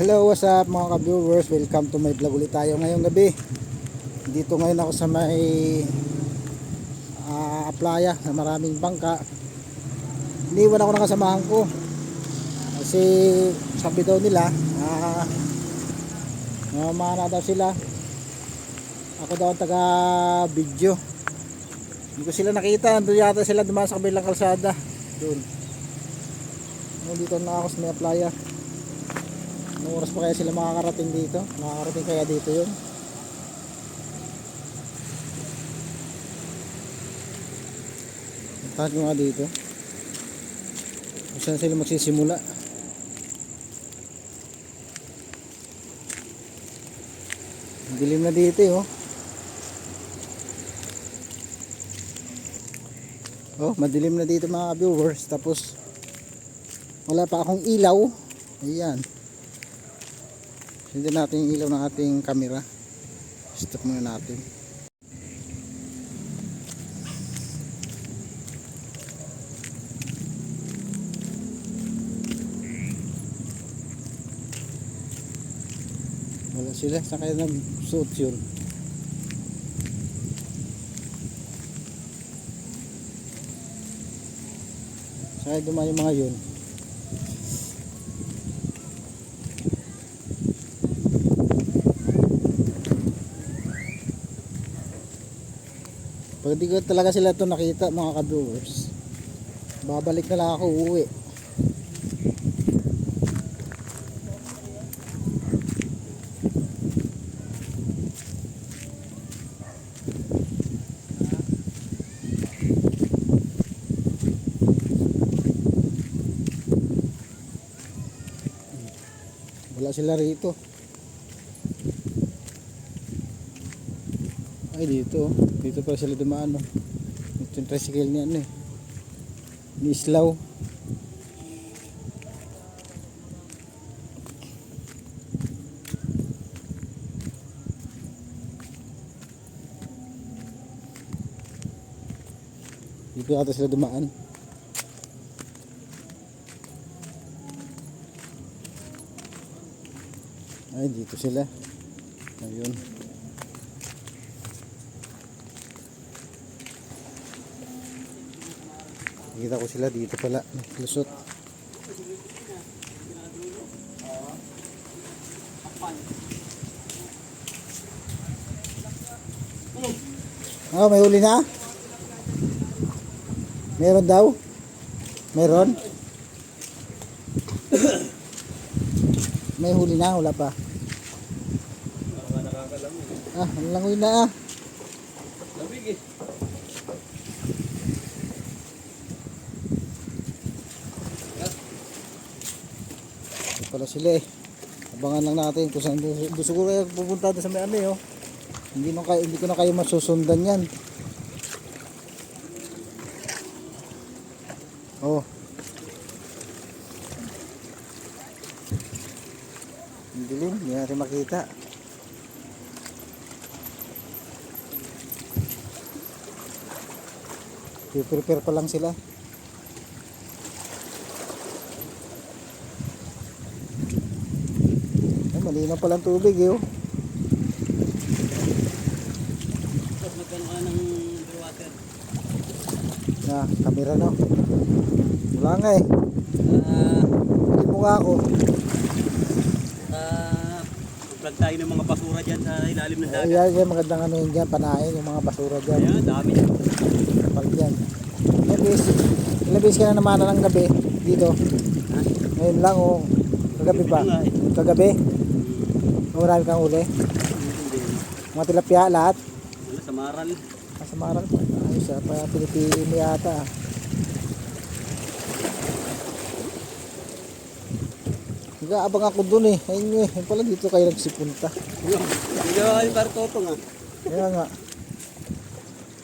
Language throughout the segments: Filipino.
Hello, what's up mga ka-viewers? Welcome to my vlog ulit tayo ngayong gabi. Dito ngayon ako sa may playa na maraming bangka. Iniwan ako ng kasamahan ko kasi sabi daw nila mamana daw sila. Ako daw ang taga video. Hindi ko sila nakita. Doon yata sila dumaan sa kabilang kalsada. Doon. Dito na ako sa may playa. Anong oras pa kaya sila makakarating dito? Makakarating kaya dito yun? Puntahan ko nga dito. Kung saan sila magsisimula. Dilim na dito oh. Oh, madilim na dito mga viewers. Tapos wala pa akong ilaw. Ayan. Hindi natin yung ilaw ng ating camera. Stop muna natin. Wala sila. Saan kaya nag-suot yun? Saan kaya dumaan yung mga yun? Pag di ko talaga sila ito nakita mga ka-viewers, babalik na lang ako uuwi. Wala sila rito. Ay dito pala sila dumaan oh. Ito yung tricycle niya ano eh, ni Islaw. Dito ata sila dumaan. Ay dito sila. Ayun. Nakita ko sila dito pala, lusot. Oh, may huli na? Meron daw? Meron? May huli na, wala pa. Ah, ang langoy na ah. Labig eh. Pala sila eh. Abangan lang natin kung saan gusto ko kayo pupunta sa may ano oh. Hindi ko na kayo masusundan yan. Oh. Ang dilim, hindi natin makita. Prepare pa lang sila. Malinaw palang tubig eh oh. Tapos magkano ka ng underwater? Na, camera no? Wala nga eh. Hindi mo nga ako. Vlog tayo ng mga basura dyan sa ilalim ng dagat. Yan magandang ano yun dyan, panahin yung mga basura dyan. Ayan, dami dyan. Kapal dyan. Ilang beses ka na naman ng gabi dito? Ha? Ngayon lang o kagabi pa? Kagabi? Marami kang uli? Mga tilapia lahat? Wala, sa Maral. Sa Maral pa. Ayos ah, pa pinipili mo yata ah. Nag-aabang ako dun eh. Ayun eh. Ayun pala dito kayo nagsipunta. Hindi ka yung partotong ha. Kaya nga.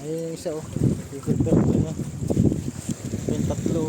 Ayun yung isa oh. Prepare ko na. Yung tatlo.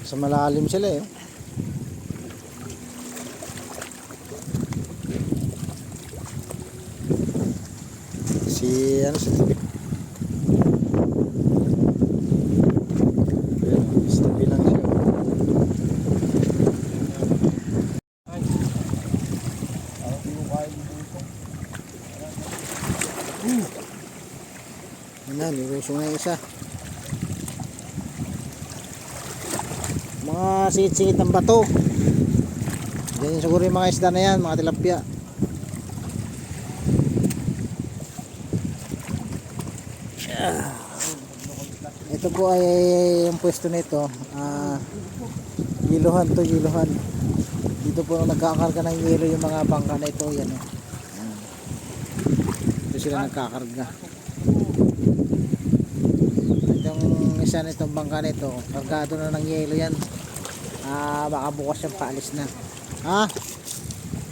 Sa malalim sila eh. Si ano si tabi. Ayan, sa tabi lang siya. Ayan, nilusong na yung isa. Mga singit-singit ng bato. Ganyan siguro yung mga isda na yan, mga tilapia. Ito po ay yung pwesto nito, yiluhan to, yiluhan. Dito po nagkakarga ng yelo yung mga bangka na ito, yan oh. Dito sila nagkakarga. Itong isa nitong bangka nito, kargado na ng yelo yan. Baka bukas yung paalis na.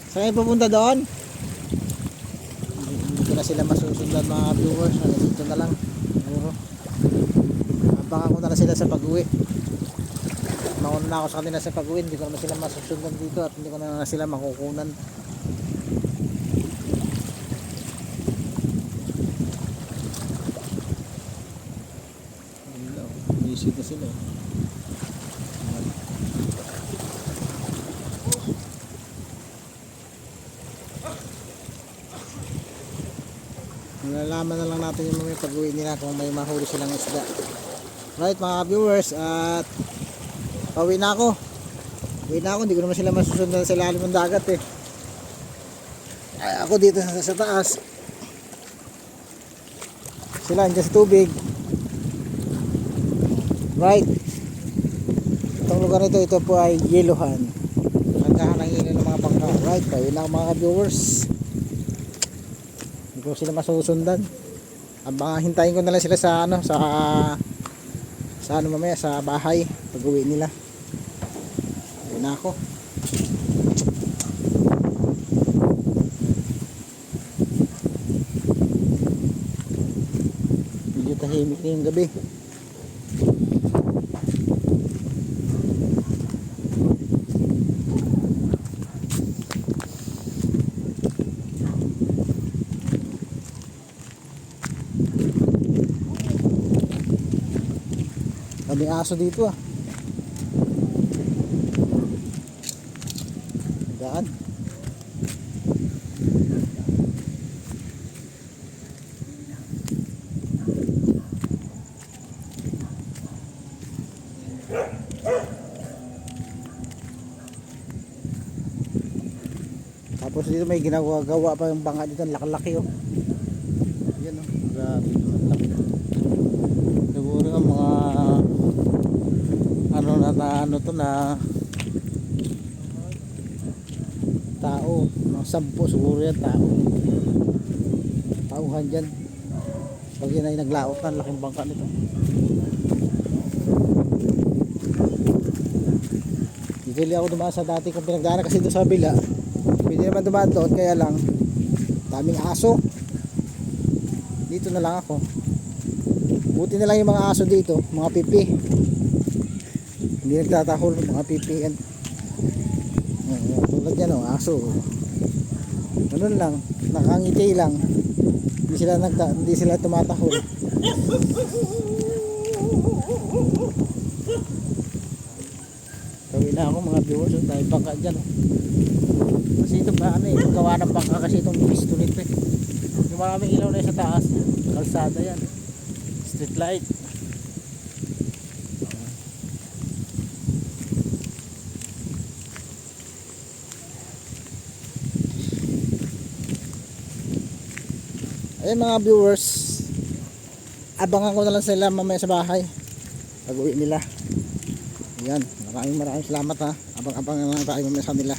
Saan kayo pupunta doon? Hindi na sila masusundan mga viewers, dito na lang siguro. Baka ko na lang sila sa pag-uwi. Mauna na ako sa kanila sa pag-uwi, hindi ko naman sila masusundan dito at hindi ko na sila makukunan. Iisip na sila eh. Nalalaman na lang natin yung mga pag-uwi nila kung may mahuli silang isda. Right mga viewers, at pauwi na ako. Uwi na ako, hindi ko naman sila masusundan sa ilalim ng dagat eh. Ako dito sa taas. Sila andyan sa tubig. Right. Itong lugar nito, ito po ay yeluhan. Nagkahan ng yelo ng mga bangka. Right, pauwi na ako mga viewers. Hindi ko sila masusundan. Hintayin ko na lang sila sa ano, sa ano mamaya, sa bahay pag-uwi nila. Ayun na ako. Medyo tahimik na yung gabi. May aso dito ah. Daan. Tapos dito may ginagawa pa yung bangka dito, laki-laki oh. Yan oh, grabe ang laki. Siguro ang mga ano to na tao, mga 10 siguro yan tauhan dyan pag yun ay naglaot na, laking bangka nito. Dito lang ako dumaan sa dati kong pinagdaanan kasi doon sa kabila pwede naman dumaan doon, kaya lang daming aso. Dito na lang ako, buti na lang yung mga aso dito, mga pipi hindi nagtatahol, mga pipi yan. Tulad yan o, aso ganun lang, nakangiti lang, hindi sila tumatahol. Gawin na ako mga viewers, dahil bangka dyan kasi ito ba ano eh, gawa ng bangka kasi itong pisto nito eh. Yung maraming ilaw na sa taas, kalsada yan, street light. Ayun mga viewers, abangan ko na lang sila mamaya sa bahay pag uwi nila. Ayan, maraming salamat ha. Abang-abangan lang tayo mamaya sa nila.